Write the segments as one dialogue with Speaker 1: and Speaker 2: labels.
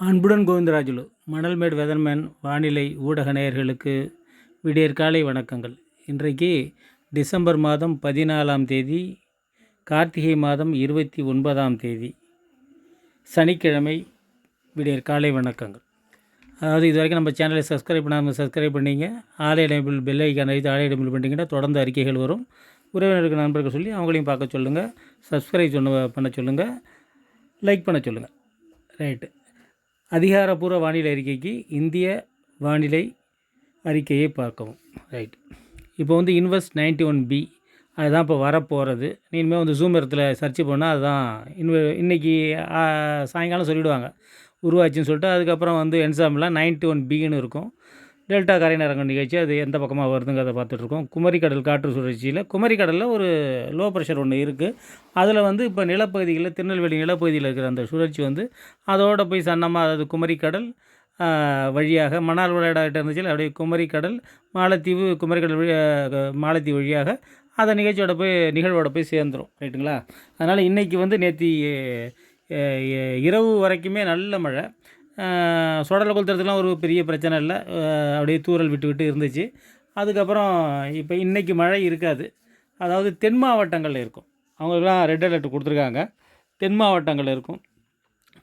Speaker 1: அன்புடன் கோவிந்தராஜுலு மணல்மேடு வெதர்மேன் வானிலை ஊடக நேயர்களுக்கு விடியற்காலை வணக்கங்கள். இன்றைக்கு டிசம்பர் மாதம் 14ஆம் தேதி, கார்த்திகை மாதம் 29ஆம் தேதி, சனிக்கிழமை. விடியற்காலை வணக்கங்கள். அதாவது இது வரைக்கும் நம்ம சேனலை சப்ஸ்கிரைப் பண்ணாமல் சப்ஸ்கிரைப் பண்ணிங்க, ஆலை எனேபிள் பெல் ஐக்கான் அழைத்து ஆலை எனேபிள் பண்ணிங்கன்னா தொடர்ந்து அறிக்கைகள் வரும். உறவினருக்கு நண்பர்கள் சொல்லி அவங்களையும் பார்க்க சொல்லுங்கள், சப்ஸ்கிரைப் பண்ண சொல்லுங்கள், லைக் பண்ண சொல்லுங்கள். ரைட்டு. அதிகாரப்பூர்வ வானிலை அறிக்கைக்கு இந்திய வானிலை அறிக்கையை பார்க்கவும். ரைட். இப்போ வந்து இன்வெஸ்ட் 91B அதுதான் இப்போ வரப்போகிறது. இனிமேல் வந்து ஜூம் இடத்துல சர்ச் பண்ணால் அதுதான் இன்றைக்கி சாயங்காலம் சொல்லிவிடுவாங்க உருவாச்சுன்னு சொல்லிட்டு. அதுக்கப்புறம் வந்து என்சாம்லாம் 91Bன்னு இருக்கும். டெல்டா கரையிறங்கும் நிகழ்ச்சி அது எந்த பக்கமாக வருதுங்கிறத பார்த்துட்ருக்கோம். குமரிக்கடல் காற்று சுழற்சியில் குமரிக்கடலில் ஒரு லோ ப்ரெஷர் ஒன்று இருக்குது. அதில் வந்து இப்போ நிலப்பகுதிகளில் திருநெல்வேலி நிலப்பகுதியில் இருக்கிற அந்த சுழற்சி வந்து அதோடு போய் சன்னமாக, அதாவது குமரிக்கடல் வழியாக மணால் விளையாடாகிட்ட இருந்துச்சு, அப்படியே குமரிக்கடல் மாலத்தீவு, குமரிக்கடல் மாலத்தீவு வழியாக அந்த நிகழ்வோட போய் சேர்ந்துடும். ரைட்டுங்களா? அதனால் இன்றைக்கி வந்து நேற்று இரவு வரைக்குமே நல்ல மழை. சுடலை கொளுத்துறதுலாம் ஒரு பெரிய பிரச்சனை இல்லை, அப்படியே தூறல் விட்டு விட்டு இருந்துச்சு. அதுக்கப்புறம் இப்போ இன்றைக்கி மழை இருக்காது. அதாவது தென் மாவட்டங்களில் இருக்கும், அவங்களுக்குலாம் ரெட் அலர்ட் கொடுத்துருக்காங்க. தென் மாவட்டங்களில் இருக்கும்.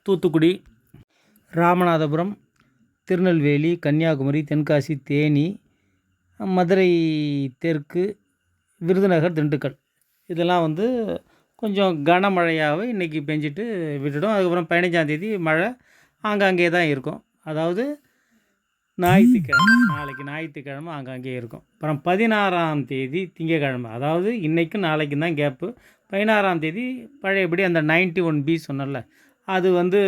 Speaker 1: தூத்துக்குடி, ராமநாதபுரம், திருநெல்வேலி, கன்னியாகுமரி, தென்காசி, தேனி, மதுரை தெற்கு, விருதுநகர், திண்டுக்கல், இதெல்லாம் வந்து கொஞ்சம் கனமழையாகவே இன்றைக்கி பெஞ்சிட்டு விட்டுடும். அதுக்கப்புறம் 15ஆம் தேதி மழை ஆங்காங்கே தான் இருக்கும். அதாவது ஞாயிற்றுக்கிழமை, நாளைக்கு ஞாயிற்றுக்கிழமை ஆங்காங்கே இருக்கும். அப்புறம் 16ஆம் தேதி திங்கக்கிழமை, அதாவது இன்றைக்கும் நாளைக்கும் தான் கேப்பு. 16ஆம் தேதி பழையபடி அந்த 91B சொன்னல, அது வந்து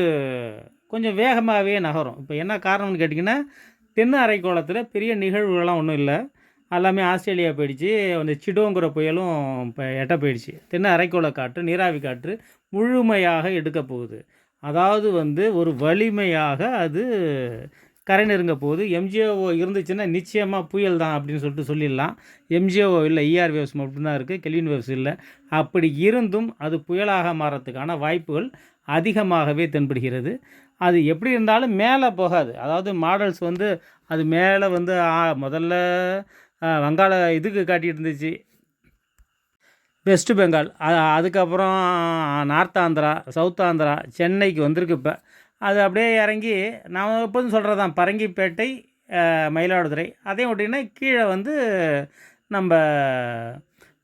Speaker 1: கொஞ்சம் வேகமாகவே நகரும். இப்போ என்ன காரணம்னு கேட்டிங்கன்னா, தென் அரைக்கோளத்தில் பெரிய நிகழ்வுகள்லாம் ஒன்றும் இல்லை, எல்லாமே ஆஸ்திரேலியா போயிடுச்சு. அந்த சிடோங்கிற புயலும் இப்போ எட்ட போயிடுச்சு. தென் அரைக்கோள காற்று, நீராவி காற்று முழுமையாக எடுக்க போகுது. அதாவது வந்து ஒரு வலிமையாக அது கரை நெருங்க போகுது. எம்ஜிஓ இருந்துச்சுன்னா நிச்சயமாக புயல் தான் அப்படின்னு சொல்லிடலாம். எம்ஜிஓ இல்லை, ER வேவ்ஸ் மட்டும்தான் இருக்குது, கெல்வின் வேவ்ஸ் இல்லை. அப்படி இருந்தும் அது புயலாக மாறத்துக்கான வாய்ப்புகள் அதிகமாகவே தென்படுகிறது. அது எப்படி இருந்தாலும் மேலே போகாது. அதாவது மாடல்ஸ் வந்து அது மேலே வந்து முதல்ல வங்காள இதுக்கு காட்டிகிட்டு இருந்துச்சு, வெஸ்ட் பெங்கால், அதுக்கப்புறம் நார்த் ஆந்திரா, சவுத் ஆந்திரா, சென்னைக்கு வந்திருக்கு. இப்போ அது அப்படியே இறங்கி, நான் எப்போதும் சொல்கிறது தான், பரங்கிப்பேட்டை, மயிலாடுதுறை, அதையும் விட்டிங்கன்னா கீழே வந்து நம்ம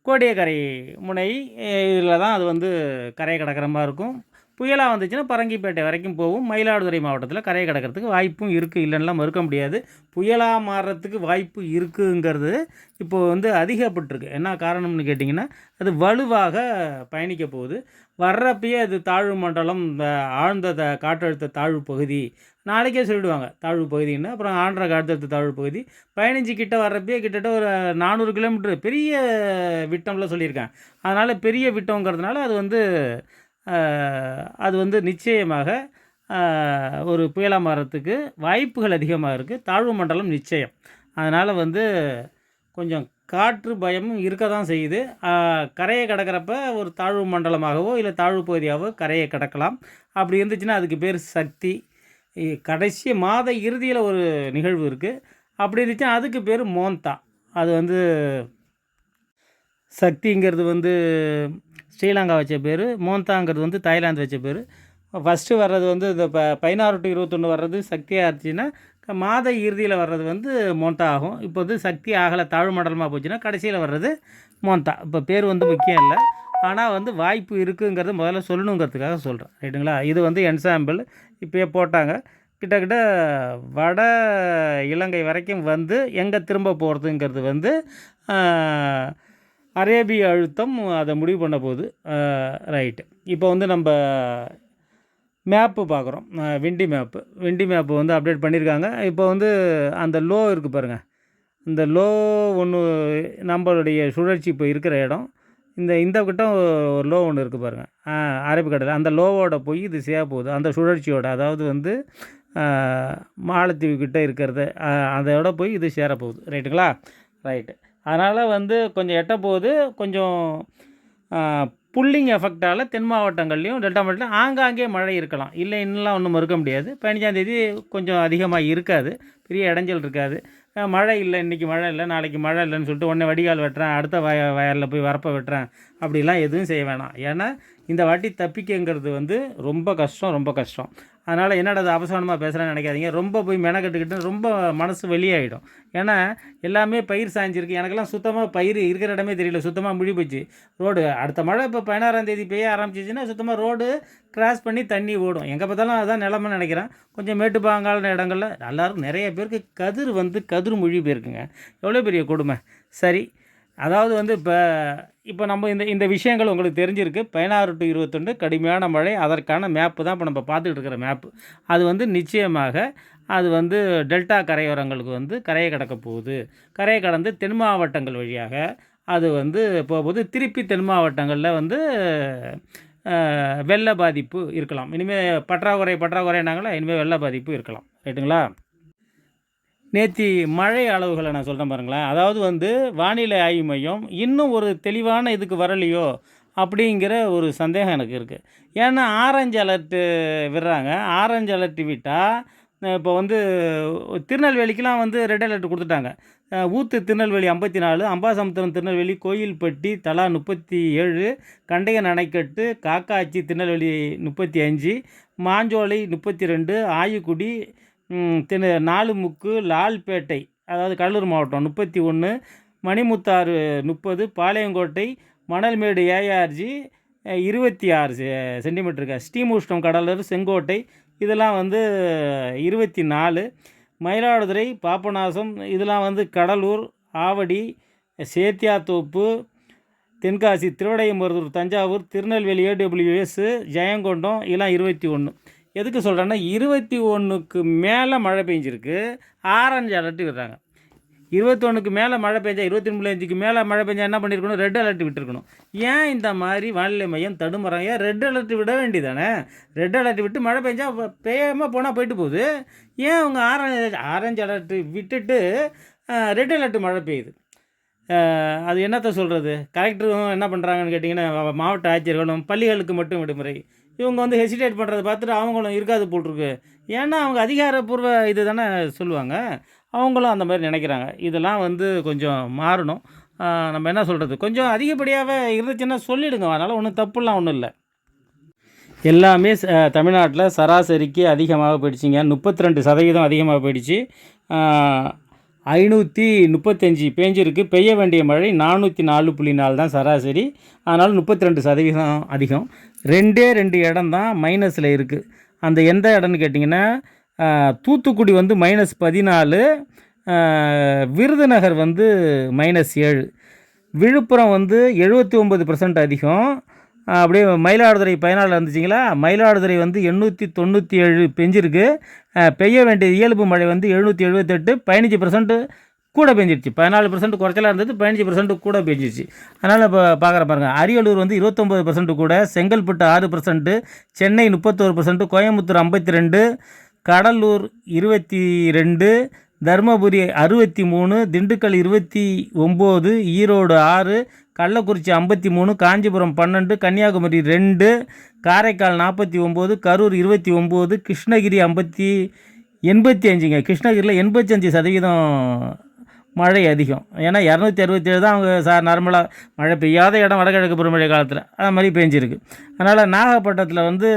Speaker 1: கோடியக்கரை முனை, இதில் தான் அது வந்து கரையை கடக்கிற மாதிரி இருக்கும். புயலாக வந்துச்சுன்னா பரங்கிப்பேட்டை வரைக்கும் போகும். மயிலாடுதுறை மாவட்டத்தில் கரையை கடக்கிறதுக்கு வாய்ப்பும் இருக்குது, இல்லைன்னா மறுக்க முடியாது. புயலாக மாறுறதுக்கு வாய்ப்பு இருக்குங்கிறது இப்போது வந்து அதிகப்பட்டிருக்கு. என்ன காரணம்னு கேட்டிங்கன்னா, அது வலுவாக பயணிக்க போகுது. வர்றப்பயே அது தாழ்வு மண்டலம், இந்த ஆழ்ந்த காற்றழுத்த தாழ்வு பகுதி, நாளைக்கே சொல்லிவிடுவாங்க தாழ்வு பகுதின்னு. அப்புறம் ஆழ்ந்த காற்றழுத்த தாழ்வு பகுதி 15 கிட்ட வர்றப்பயே கிட்டத்தட்ட ஒரு 400 கிலோமீட்டர் பெரிய விட்டம்லாம் சொல்லியிருக்கேன். அதனால் பெரிய விட்டங்கிறதுனால அது வந்து நிச்சயமாக ஒரு புயலாக மாறத்துக்கு வாய்ப்புகள் அதிகமாக இருக்குது. தாழ்வு மண்டலம் நிச்சயம். அதனால் வந்து கொஞ்சம் காற்று பயமும் இருக்க தான் செய்யுது. கரையை கடக்கிறப்ப ஒரு தாழ்வு மண்டலமாகவோ இல்லை தாழ்வு பகுதியாகவோ கரையை கடக்கலாம். அப்படி இருந்துச்சுன்னா அதுக்கு பேர் சக்தி. கடைசி மாத இறுதியில் ஒரு நிகழ்வு இருக்குது. அப்படி இருந்துச்சுன்னா அதுக்கு பேர் மோந்தா. அது வந்து சக்திங்கிறது வந்து ஸ்ரீலங்கா வச்ச பேர், மோந்தாங்கிறது வந்து தாய்லாந்து வச்ச பேர். ஃபஸ்ட்டு வர்றது வந்து இந்த 16 to 21 வர்றது சக்தியாக இருந்துச்சுன்னா, மாத இறுதியில் வர்றது வந்து மோந்தா ஆகும். இப்போ வந்து சக்தி ஆகலை, தாழ்வு மண்டலமாக போச்சுன்னா கடைசியில் வர்றது மோந்தா. இப்போ பேர் வந்து முக்கியம் இல்லை, ஆனால் வந்து வாய்ப்பு இருக்குங்கிறது முதல்ல சொல்லணுங்கிறதுக்காக சொல்கிறேன். ரைட்டுங்களா? இது வந்து என்சாம்பிள் இப்போயே போட்டாங்க. கிட்டத்தட்ட வட இலங்கை வரைக்கும் வந்து எங்கே திரும்ப போகிறதுங்கிறது வந்து அரேபிய அழுத்தம் அதை முடிவு பண்ண போகுது. ரைட்டு. இப்போ வந்து நம்ம மேப்பு பார்க்குறோம், விண்டி மேப்பு வந்து அப்டேட் பண்ணியிருக்காங்க. இப்போ வந்து அந்த லோ இருக்குது பாருங்கள், இந்த லோ ஒன்று நம்மளுடைய சுழற்சி இப்போ இருக்கிற இடம், இந்த கிட்ட ஒரு லோ ஒன்று இருக்குது பாருங்கள், அரபிக்கடல், அந்த லோவோட போய் இது சேர போகுது, அந்த சுழற்சியோட. அதாவது வந்து மாலத்தீவு கிட்டே இருக்கிறது, அதோட போய் இது சேரப்போகுது. ரைட்டுங்களா? ரைட்டு. அதனால் வந்து கொஞ்சம் எட்ட போகுது. கொஞ்சம் புல்லிங் எஃபெக்டால் தென் மாவட்டங்கள்லையும் டெல்டா மாவட்டத்தில் ஆங்காங்கே மழை இருக்கலாம். இல்லை இன்னும் ஒன்றும் மறுக்க முடியாது. 15ஆந்தேதி கொஞ்சம் அதிகமாக இருக்காது, பெரிய இடைஞ்சல் இருக்காது. மழை இல்லை, இன்றைக்கி மழை இல்லை, நாளைக்கு மழை இல்லைன்னு சொல்லிட்டு உடனே வடிகால் வெட்டுறேன், அடுத்த வயலில் போய் வரப்பை வெட்டுறேன், அப்படிலாம் எதுவும் செய்ய வேணாம். ஏன்னா இந்த வாட்டி தப்பிக்கங்கிறது வந்து ரொம்ப கஷ்டம், ரொம்ப கஷ்டம். அதனால் என்னடா அது அவசரமாக பேசுகிறேன்னு நினைக்காதீங்க. ரொம்ப போய் மெனக்கட்டுக்கிட்டு ரொம்ப மனசு வெளியாகிடும். ஏன்னா எல்லாமே பயிர் சாய்ஞ்சிருக்கு. எனக்கெல்லாம் சுத்தமாக பயிர் இருக்கிற இடமே தெரியல, சுத்தமாக முழி போச்சு ரோடு. அடுத்த மழை இப்போ 16ஆந்தேதி பெய்ய ஆரம்பிச்சிச்சின்னா சுத்தமாக ரோடு கிராஸ் பண்ணி தண்ணி ஓடும். எங்கே பார்த்தாலும் அதுதான் நிலமைன்னு நினைக்கிறேன். கொஞ்சம் மேட்டுப்பாங்கான இடங்களில் எல்லாருக்கும் நிறைய பேருக்கு கதிர் மொழி போயிருக்குங்க. எவ்வளோ பெரிய கொடுமை. சரி, அதாவது வந்து இப்போ நம்ம இந்த விஷயங்கள் உங்களுக்கு தெரிஞ்சிருக்கு. 16 to 21 கடுமையான மழை. அதற்கான மேப்பு தான் இப்போ நம்ம பார்த்துக்கிட்டு இருக்கிற மேப்பு. அது வந்து நிச்சயமாக அது வந்து டெல்டா கரையோரங்களுக்கு வந்து கரையை கடக்க போகுது. கரையை கடந்து தென் மாவட்டங்கள் வழியாக அது வந்து போகும்போது திருப்பி தென் மாவட்டங்களில் வந்து வெள்ள பாதிப்பு இருக்கலாம். இனிமேல் பற்றாக்குறைனாங்களா, இனிமேல் வெள்ள பாதிப்பு இருக்கலாம். ரைட்டுங்களா? நேற்று மழை அளவுகளை நான் சொல்கிறேன் பாருங்களேன். அதாவது வந்து வானிலை ஆய்வு மையம் இன்னும் ஒரு தெளிவான இதுக்கு வரலையோ அப்படிங்கிற ஒரு சந்தேகம் எனக்கு இருக்குது. ஏன்னா ஆரஞ்சு அலர்ட்டு விடுறாங்க. ஆரஞ்சு அலர்ட்டு விட்டால் இப்போ வந்து திருநெல்வேலிக்கெலாம் வந்து ரெட் அலர்ட் கொடுத்துட்டாங்க. ஊத்து திருநெல்வேலி 54, அம்பாசமுத்திரம் திருநெல்வேலி, கோயில்பட்டி தலா 37, கண்டையன் அணைக்கட்டு, காக்காச்சி திருநெல்வேலி 35, மாஞ்சோலை 32, ஆயுக்குடி, நாலுமுக்கு, லால்பேட்டை அதாவது கடலூர் மாவட்டம் 31, மணிமுத்தாறு 30, பாளையங்கோட்டை, மணல்மேடு ஏஆர்ஜி 26 சென்டிமீட்டருக்கு, ஸ்ரீமுஷ்டம் கடலூர், செங்கோட்டை இதெல்லாம் வந்து 24, மயிலாடுதுறை, பாபநாசம் இதெல்லாம் வந்து கடலூர், ஆவடி, சேத்தியாத்தோப்பு, தென்காசி, திருவிடையம்புதூர், தஞ்சாவூர், திருநெல்வேலி, AWS, ஜெயங்கொண்டம் இதெல்லாம் 21. எதுக்கு சொல்கிறேன்னா 21க்கு மேலே மழை பெஞ்சிருக்கு. ஆரஞ்சு அலர்ட் விடுறாங்க. 21க்கு மேலே மழை பெஞ்சா 23 மேலே மழை பெஞ்சா என்ன பண்ணியிருக்கணும்? ரெட் அலர்ட் விட்டுருக்கணும். ஏன் இந்த மாதிரி வானிலை மையம் தடுமாறாங்க? ஏன் ரெட் அலர்ட் விட வேண்டியதானே? ரெட் அலர்ட் விட்டு மழை பெஞ்சா பெய்யாமல் போனால் போயிட்டு போகுது. ஏன் அவங்க ஆரஞ்சு அலர்ட் விட்டுட்டு ரெட் அலர்ட் மழை பெய்யுது? அது என்னத்தை சொல்கிறது? கலெக்டரும் என்ன பண்ணுறாங்கன்னு கேட்டிங்கன்னா, மாவட்ட ஆட்சியர்களும் பள்ளிகளுக்கு மட்டும் விடுமுறை. இவங்க வந்து ஹெசிடேட் பண்ணுறதை பார்த்துட்டு அவங்களும் இருக்காது போட்டிருக்கு. ஏன்னா அவங்க அதிகாரப்பூர்வ இது தானே சொல்லுவாங்க. அவங்களும் அந்த மாதிரி நினைக்கிறாங்க. இதெல்லாம் வந்து கொஞ்சம் மாறணும். நம்ம என்ன சொல்கிறது, கொஞ்சம் அதிகப்படியாகவே இருந்துச்சுன்னா சொல்லிவிடுங்க. அதனால் ஒன்றும் தப்புலாம் ஒன்றும் இல்லை. எல்லாமே தமிழ்நாட்டில் சராசரிக்கு அதிகமாக போயிடுச்சிங்க. 32% அதிகமாக போயிடுச்சு. 535 பேஞ்சிருக்கு. பெய்ய வேண்டிய மழை 404.4 தான் சராசரி. அதனால் 32% அதிகம். 2 இடம் தான் மைனஸில் இருக்குது. அந்த எந்த இடம்னு கேட்டிங்கன்னா, தூத்துக்குடி வந்து -14, விருதுநகர் வந்து -7, விழுப்புரம் வந்து 79% அதிகம். அப்படியே மயிலாடுதுறை 14 இருந்துச்சிங்களா, மயிலாடுதுறை வந்து 897 பெஞ்சிருக்கு. பெய்ய வேண்டிய இயல்பு மழை வந்து 778, 15% கூட பெஞ்சிருச்சு. 14% குறைச்சலாக இருந்தது, 15% கூட பெஞ்சிருச்சு. அதனால் இப்போ பார்க்குற பாருங்கள், அரியலூர் வந்து 29% கூட, செங்கல்பட்டு 6%, சென்னை 31%, கோயம்புத்தூர் 52, கடலூர் 22, தருமபுரி 63, திண்டுக்கல் 29, ஈரோடு 6, கள்ளக்குறிச்சி 53, காஞ்சிபுரம் 12, கன்னியாகுமரி 2, காரைக்கால் 49, கரூர் 29, கிருஷ்ணகிரி 85ங்க. கிருஷ்ணகிரியில் 85% மழை அதிகம். ஏன்னா 267 தான் அவங்க நார்மலாக மழை பெய்யாத இடம் வடகிழக்கு பருவமழை காலத்தில் அது மாதிரி பெஞ்சிருக்கு. அதனால் நாகப்பட்டினத்தில் வந்து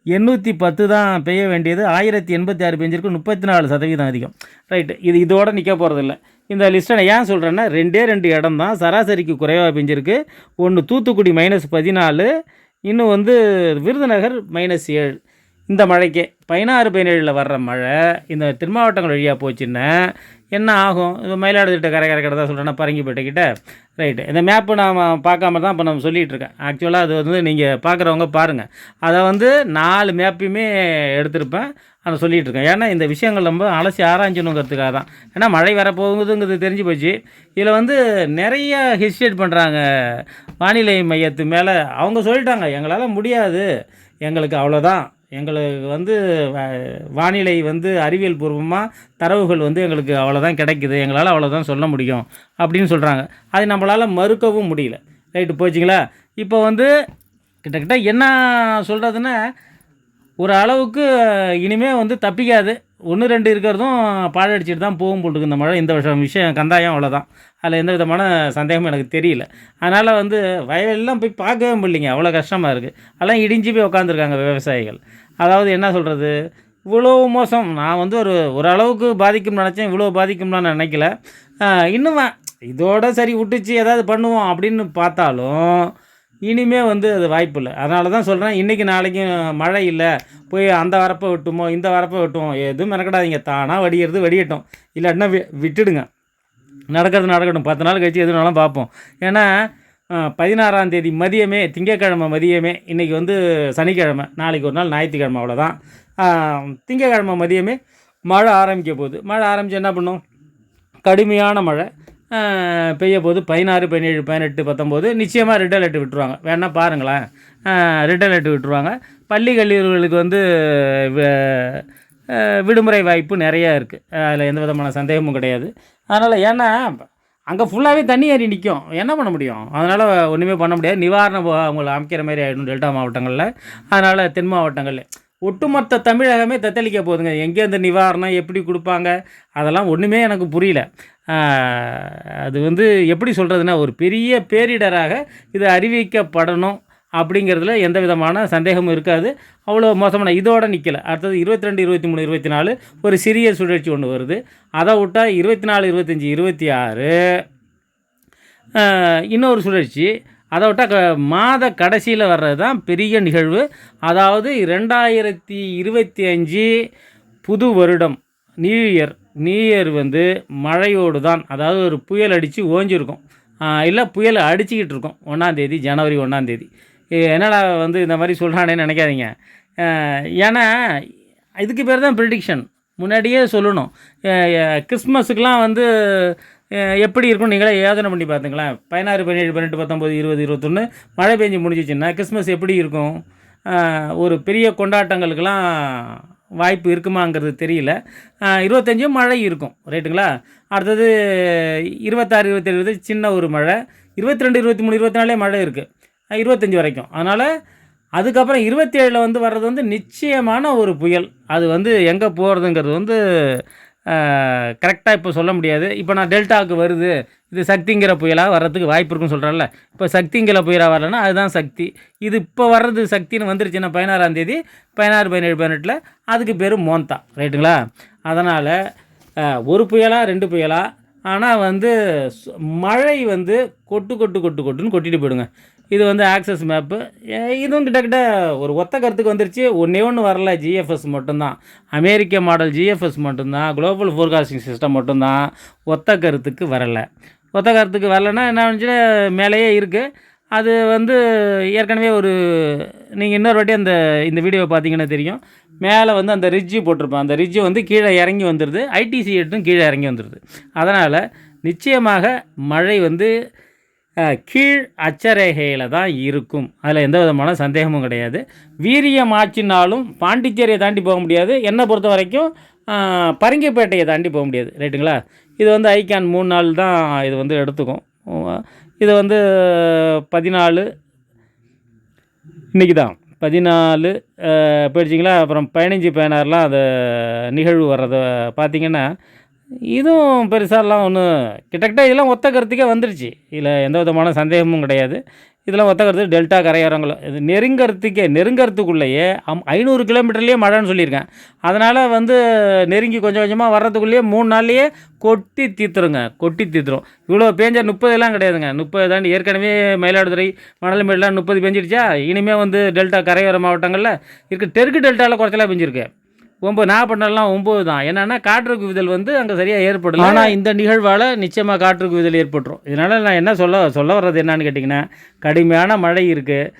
Speaker 1: 810 தான் பெய்ய வேண்டியது, 1086 பெஞ்சிருக்கு, 34% அதிகம். ரைட்டு, இதோடு நிற்க போகிறதில்ல. இந்த லிஸ்ட்டை நான் ஏன் சொல்கிறேன்னா, 2 இடம் தான் சராசரிக்கு குறைவாக பெஞ்சிருக்கு. ஒன்று தூத்துக்குடி -14, இன்னும் வந்து விருதுநகர் -7. இந்த மழைக்கே 16-17 வர்ற மழை இந்த தென் மாவட்டங்கள் வழியாக போச்சுன்னா என்ன ஆகும்? இது மயிலாடுதுறை கரை தான் சொல்கிறேன்னா, பரங்கிப்பேட்டைக்கிட்ட. ரைட்டு, இந்த மேப்பு நான் பார்க்காம தான் இப்போ நம்ம சொல்லிகிட்ருக்கேன். ஆக்சுவலாக அது வந்து நீங்கள் பார்க்குறவங்க பாருங்கள். அதை வந்து 4 மேப்பையுமே எடுத்திருப்பேன், அதை சொல்லிகிட்ருக்கேன். ஏன்னா இந்த விஷயங்கள் நம்ம அலசி ஆராய்ஞ்சணுங்கிறதுக்காக தான். ஏன்னா மழை வரப்போகுதுங்கிறது தெரிஞ்சு போச்சு. இதில் வந்து நிறைய ஹெசிடேட் பண்ணுறாங்க வானிலை மையத்து மேலே. அவங்க சொல்லிட்டாங்க, எங்களால் முடியாது, எங்களுக்கு அவ்வளோதான், எங்களுக்கு வந்து வானிலை வந்து அறிவியல் பூர்வமாக தரவுகள் வந்து எங்களுக்கு அவ்வளோதான் கிடைக்குது, எங்களால் அவ்வளோதான் சொல்ல முடியும் அப்படின்னு சொல்கிறாங்க. அது நம்மளால் மறுக்கவும் முடியல. ரைட்டு போச்சுங்களா. இப்போ வந்து கிட்டத்தட்ட என்ன சொல்கிறதுன்னா, ஒரு அளவுக்கு இனிமேல் வந்து தப்பிக்காது. 1, 2 இருக்கிறதும் பாழடிச்சிட்டு தான் போகும் போட்டுருக்கு இந்த மழை. இந்த வருஷம் விஷயம் கந்தாயம் அவ்வளோதான். அதில் எந்த விதமான சந்தேகமும் எனக்கு தெரியல. அதனால் வந்து வயலெல்லாம் போய் பார்க்கவே முடியலைங்க. அவ்வளோ கஷ்டமாக இருக்குது. அதெல்லாம் இடிஞ்சு போய் உட்காந்துருக்காங்க விவசாயிகள். அதாவது என்ன சொல்கிறது, இவ்வளோ மோசம். நான் வந்து ஓரளவுக்கு பாதிக்கும்னு நினச்சேன். இவ்வளோ பாதிக்கும்னு நான் நினைக்கல. இன்னும் இதோட சரி விட்டுச்சு ஏதாவது பண்ணுவோம் அப்படின்னு பார்த்தாலும் இனிமே வந்து அது வாய்ப்பு இல்லை. அதனால தான் சொல்கிறேன், இன்றைக்கி நாளைக்கும் மழை இல்லை, போய் அந்த வரப்பை வெட்டுமோ இந்த வரப்பை வெட்டுவோம் எதுவும் மெனக்கடாதீங்க. தானாக வடிகிறது வடியட்டும், இல்லாட்டினா விட்டுடுங்க. நடக்கிறது நடக்கட்டும். 10 நாள் கழிச்சு எதுனாலும் பார்ப்போம். ஏன்னா 16ஆம் தேதி மதியமே, திங்கக்கிழமை மதியமே, இன்றைக்கி வந்து சனிக்கிழமை, நாளைக்கு ஒரு நாள் ஞாயிற்றுக்கிழமை, அவ்வளோதான். திங்கக்கிழமை மதியமே மழை ஆரம்பிக்க போகுது. மழை ஆரம்பித்து என்ன பண்ணும், கடுமையான மழை பெய்ய போது 16, 17, 18, 19 நிச்சயமாக ரெட் அலர்ட் விட்டுருவாங்க. வேணால் பாருங்களேன், ரெட் அலர்ட் விட்டுருவாங்க. பள்ளி கல்லூரிகளுக்கு வந்து விடுமுறை வாய்ப்பு நிறையா இருக்குது. அதில் எந்த விதமான சந்தேகமும் கிடையாது. அதனால் ஏன்னா அங்கே ஃபுல்லாகவே தண்ணி ஏறி நிற்கும், என்ன பண்ண முடியும்? அதனால் ஒன்றுமே பண்ண முடியாது. நிவாரணம் அவங்களை அமைக்கிற மாதிரி ஆகிடும் டெல்டா மாவட்டங்களில். அதனால் தென் மாவட்டங்களில் ஒட்டுமொத்த தமிழகமே தத்தளிக்க போகுதுங்க. எங்கேருந்து நிவாரணம் எப்படி கொடுப்பாங்க, அதெல்லாம் ஒன்றுமே எனக்கு புரியல. அது வந்து எப்படி சொல்கிறதுனா, ஒரு பெரிய பேரிடராக இது அறிவிக்கப்படணும் அப்படிங்கிறதுல எந்த விதமான சந்தேகமும் இருக்காது. அவ்வளோ மோசமான இதோடு நிற்கலை. அடுத்தது 22, 23, 24 ஒரு சிறிய சுழற்சி ஒன்று வருது. அதை விட்டால் 24, 25, 26 இன்னொரு சுழற்சி. அதை விட்டால் மாத கடைசியில் வர்றது தான் பெரிய நிகழ்வு. அதாவது 2025 புது வருடம், நியூ இயர் வந்து மழையோடு தான். அதாவது ஒரு புயல் அடித்து ஓஞ்சிருக்கும், இல்லை புயல் அடிச்சுக்கிட்டு இருக்கும். 1ஆம் தேதி, ஜனவரி 1ஆம் தேதி. என்னடா வந்து இந்த மாதிரி சொல்கிறானேன்னு நினைக்காதீங்க. ஏன்னா இதுக்கு பேர் தான் ப்ரிடிக்ஷன். முன்னாடியே சொல்லணும். கிறிஸ்மஸுக்கெலாம் வந்து எப்படி இருக்கும் நீங்களே யோசனை பண்ணி பார்த்துங்களேன். 16, 17, 18, 19, 20, 21 மழை பெஞ்சு முடிஞ்சிச்சுன்னா கிறிஸ்மஸ் எப்படி இருக்கும்? ஒரு பெரிய கொண்டாட்டங்களுக்கெல்லாம் வாய்ப்பு இருக்குமாங்கிறது தெரியல. 25 மழை இருக்கும், ரைட்டுங்களா. அடுத்தது 26, 27 சின்ன ஒரு மழை. 22, 23, 24 மழை இருக்குது, 25 வரைக்கும். அதனால் அதுக்கப்புறம் 27 வந்து வர்றது வந்து நிச்சயமான ஒரு புயல். அது வந்து எங்கே போகிறதுங்கிறது வந்து கரெக்டாக இப்போ சொல்ல முடியாது. இப்போ நான் டெல்டாவுக்கு வருது, இது சக்திங்கிற புயலாக வர்றதுக்கு வாய்ப்பு இருக்குன்னு சொல்கிறேன்ல. இப்போ சக்திங்கிற புயலாக வரலன்னா அதுதான் சக்தி. இது இப்போ வர்றது சக்தின்னு வந்துருச்சுன்னா 16ஆம் தேதி 16, 17, 18 அதுக்கு பேர் மோந்தா, ரைட்டுங்களா. அதனால் ஒரு புயலா 2 புயலா, ஆனால் வந்து மழை வந்து கொட்டுன்னு கொட்டிட்டு போயிடுங்க. இது வந்து ஆக்சஸ் மேப்பு. இதுவும் கிட்டத்தட்ட ஒரு ஒத்த கருத்துக்கு வந்துருச்சு. ஒன்று வரல, ஜிஎஃப்எஸ் மட்டும்தான், அமெரிக்க மாடல் ஜிஎஃப்எஸ் மட்டும்தான், குளோபல் ஃபோர்காஸ்டிங் சிஸ்டம் மட்டும்தான் ஒத்த கருத்துக்கு வரலை. ஒத்த கருத்துக்கு வரலைன்னா என்ன வந்துச்சுன்னா மேலேயே இருக்குது. அது வந்து ஏற்கனவே நீங்கள் இன்னொரு வாட்டி இந்த வீடியோவை பார்த்தீங்கன்னா தெரியும். மேலே வந்து அந்த ரிட்ஜு போட்டிருப்பேன். அந்த ரிட்ஜு வந்து கீழே இறங்கி வந்துடுது, ஐடிசி எட்டும் கீழே இறங்கி வந்துடுது. அதனால் நிச்சயமாக மழை வந்து கீழ் அச்சரேகையில் தான் இருக்கும். அதில் எந்த விதமான சந்தேகமும் கிடையாது. வீரியம் ஆச்சினாலும் பாண்டிச்சேரியை தாண்டி போக முடியாது. என்னை பொறுத்த வரைக்கும் பரங்கிப்பேட்டையை தாண்டி போக முடியாது, ரைட்டுங்களா. இது வந்து ஐகான் 3 நாள் தான் இது வந்து எடுத்துக்கும். இது வந்து 14 இன்றைக்கி தான் 14 போயிடுச்சிங்களா. அப்புறம் 15, 16 அது நிகழ்வு வர்றதை பார்த்திங்கன்னா இதுவும் பெருசாலாம் ஒன்றும் கிட்டத்தட்ட இதெல்லாம் ஒத்த கருத்துக்கே வந்துருச்சு. இதில் எந்த விதமான சந்தேகமும் கிடையாது. இதெல்லாம் ஒத்த கருத்து. டெல்டா கரையோரங்கள் இது நெருங்கிறதுக்குள்ளேயே 500 கிலோமீட்டர்லேயே மழைன்னு சொல்லியிருக்கேன். அதனால் வந்து நெருங்கி கொஞ்சம் கொஞ்சமாக வர்றதுக்குள்ளேயே 3 நாள்லேயே கொட்டி தீர்த்துரும். இவ்வளோ பேஞ்ச 30 கிடையாதுங்க. 30 தாண்டி ஏற்கனவே மயிலாடுதுறை, மணல்மேடுலாம் 30 பெஞ்சிடுச்சா. இனிமேல் வந்து டெல்டா கரையோர மாவட்டங்களில் தெற்கு டெல்டாவில் குறைச்சலாக பெஞ்சிருக்கு. 9 நாகப்பட்டினம்லாம் 9 தான். என்னென்னா காற்று குவிதல் வந்து அங்கே சரியாக ஏற்படல. ஆனால் இந்த நிகழ்வால் நிச்சயமாக காற்று குவிதல் ஏற்பட்டுரும். இதனால் நான் என்ன சொல்ல வர்றது என்னன்னு கேட்டிங்கன்னா, கடுமையான மழை இருக்குது,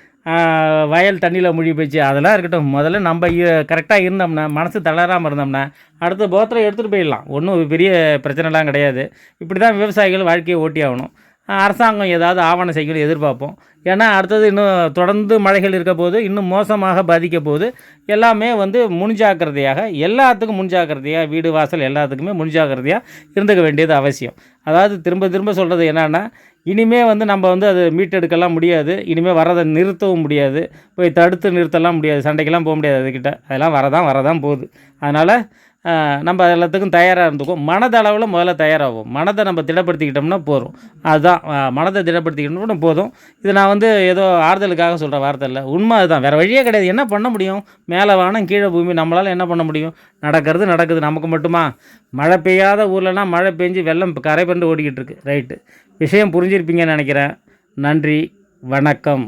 Speaker 1: வயல் தண்ணியில் மூழ்கி போயிடுச்சு, அதெல்லாம் இருக்கட்டும். முதல்ல நம்ம கரெக்டாக இருந்தோம்னா, மனசு தளராமல் இருந்தோம்னா அடுத்த போத்திரம் எடுத்துகிட்டு போயிடலாம். ஒன்றும் பெரிய பிரச்சனைலாம் கிடையாது. இப்படி தான் விவசாயிகள் வாழ்க்கையை ஓட்டி ஆகணும். அரசாங்கம் ஏதாவது ஆவணம் செய்யணும் எதிர்பார்ப்போம். ஏன்னா அடுத்தது இன்னும் தொடர்ந்து மழைகள் இருக்க போது இன்னும் மோசமாக பாதிக்க போது. எல்லாமே வந்து முன்ஜாக்கிரதையாக, எல்லாத்துக்கும் முன்ஜாக்கிரதையாக, வீடு வாசல் எல்லாத்துக்குமே முன்ஜாக்கிரதையாக இருந்துக்க வேண்டியது அவசியம். அதாவது திரும்ப சொல்கிறது என்னென்னா, இனிமேல் வந்து நம்ம வந்து அது மீட்டெடுக்கலாம் முடியாது. இனிமேல் வரதை நிறுத்தவும் முடியாது. போய் தடுத்து நிறுத்தலாம் முடியாது. சண்டைக்கெல்லாம் போக முடியாது அதுக்கிட்ட. அதெல்லாம் வரதான் போகுது. அதனால் நம்ம எல்லாத்துக்கும் தயாராக இருந்துக்குவோம். மனதளவில் முதல்ல தயாராகும். மனதை நம்ம திடப்படுத்திக்கிட்டோம்னா போதும். அதுதான் மனதை திடப்படுத்திக்கிட்டோம்னா போதும். இது நான் வந்து ஏதோ ஆறுதலுக்காக சொல்கிற வார்த்தை இல்லை. உண்மை அதுதான். வேறு வழியே கிடையாது. என்ன பண்ண முடியும்? மேலே வானம் கீழே பூமி. நம்மளால் என்ன பண்ண முடியும்? நடக்குது. நமக்கு மட்டுமா? மழை பெய்யாத ஊர்லனா மழை பெஞ்சு வெள்ளம் கரை புரண்டு ஓடிக்கிட்டு இருக்கு. ரைட்டு. விஷயம் புரிஞ்சிருப்பீங்கன்னு நினைக்கிறேன். நன்றி, வணக்கம்.